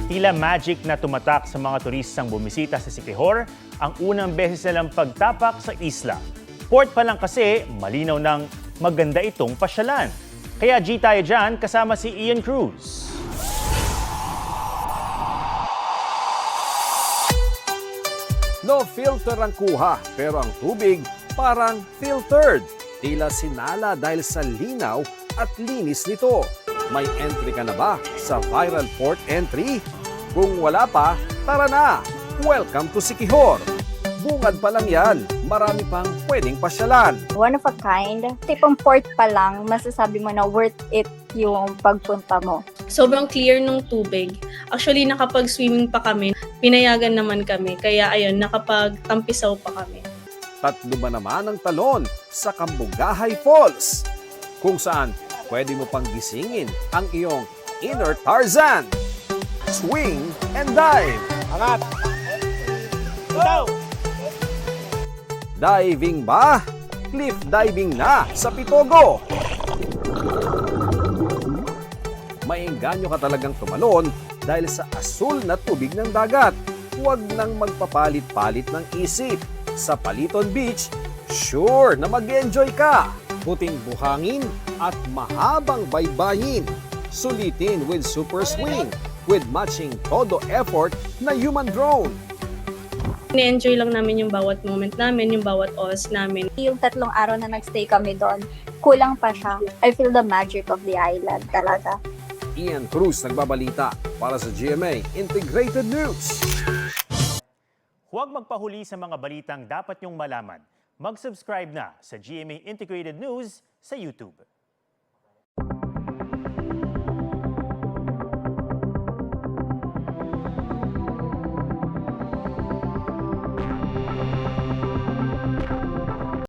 Tila magic na tumatak sa mga turistang bumisita sa Siquijor ang unang beses nilang pagtapak sa isla. Port pa lang kasi, malinaw ng maganda itong pasyalan. Kaya G tayo dyan, kasama si Ian Cruz. No filter ang kuha, pero ang tubig parang filtered. Tila sinala dahil sa linaw at linis nito. May entry ka na ba sa viral port entry? Kung wala pa, tara na! Welcome to Siquijor! Bungad pa lang yan, marami pang pwedeng pasyalan. One of a kind. Tipong port pa lang, masasabi mo na worth it yung pagpunta mo. Sobrang clear nung tubig. Actually, nakapag-swimming pa kami. Pinayagan naman kami. Kaya ayun, nakapag-tampisaw pa kami. Tatlo ba naman ang talon sa Cambugahay Falls? Kung saan pwede mo pang gisingin ang iyong inner Tarzan. Swing and dive. Angat! Go! Diving ba? Cliff diving na sa Pitogo. Maengganyo ka talagang tumalon dahil sa asul na tubig ng dagat. Huwag nang magpapalit-palit ng isip. Sa Paliton Beach, sure na mag-enjoy ka. Puting buhangin at mahabang baybayin. Sulitin with super swing with matching todo effort na human drone. Ni-enjoy lang namin yung bawat moment namin, yung bawat oras namin. Yung 3 araw na nagstay kami doon, kulang pa siya. I feel the magic of the island talaga. Ian Cruz nagbabalita para sa GMA Integrated News. Huwag magpahuli sa mga balitang dapat niyong malaman. Mag-subscribe na sa GMA Integrated News sa YouTube.